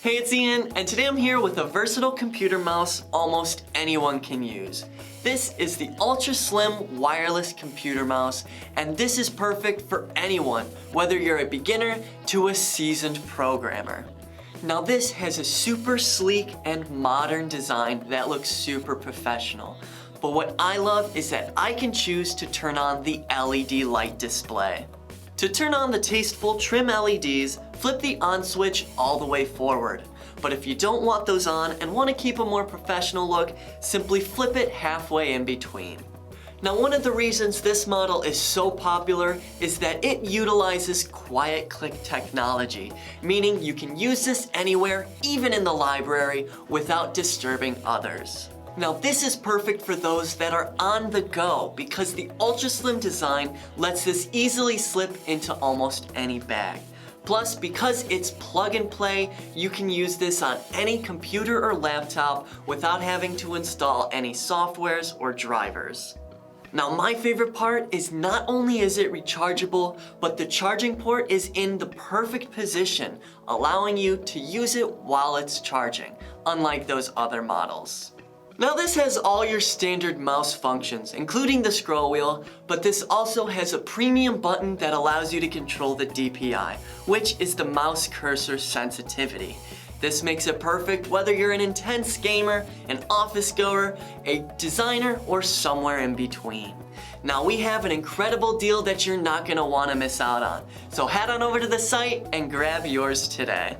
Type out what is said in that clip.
Hey, it's Ian, and today I'm here with a versatile computer mouse almost anyone can use. This is the ultra slim wireless computer mouse, and this is perfect for anyone, whether you're a beginner to a seasoned programmer. Now this has a super sleek and modern design that looks super professional. But what I love is that I can choose to turn on the LED light display. To turn on the tasteful trim LEDs, flip the on switch all the way forward. But if you don't want those on and want to keep a more professional look, simply flip it halfway in between. Now, one of the reasons this model is so popular is that it utilizes quiet click technology, meaning you can use this anywhere, even in the library, without disturbing others. Now this is perfect for those that are on the go because the ultra slim design lets this easily slip into almost any bag. Plus, because it's plug and play, you can use this on any computer or laptop without having to install any softwares or drivers. Now my favorite part is not only is it rechargeable, but the charging port is in the perfect position, allowing you to use it while it's charging, unlike those other models. Now this has all your standard mouse functions, including the scroll wheel, but this also has a premium button that allows you to control the DPI, which is the mouse cursor sensitivity. This makes it perfect whether you're an intense gamer, an office goer, a designer, or somewhere in between. Now we have an incredible deal that you're not going to want to miss out on, so head on over to the site and grab yours today.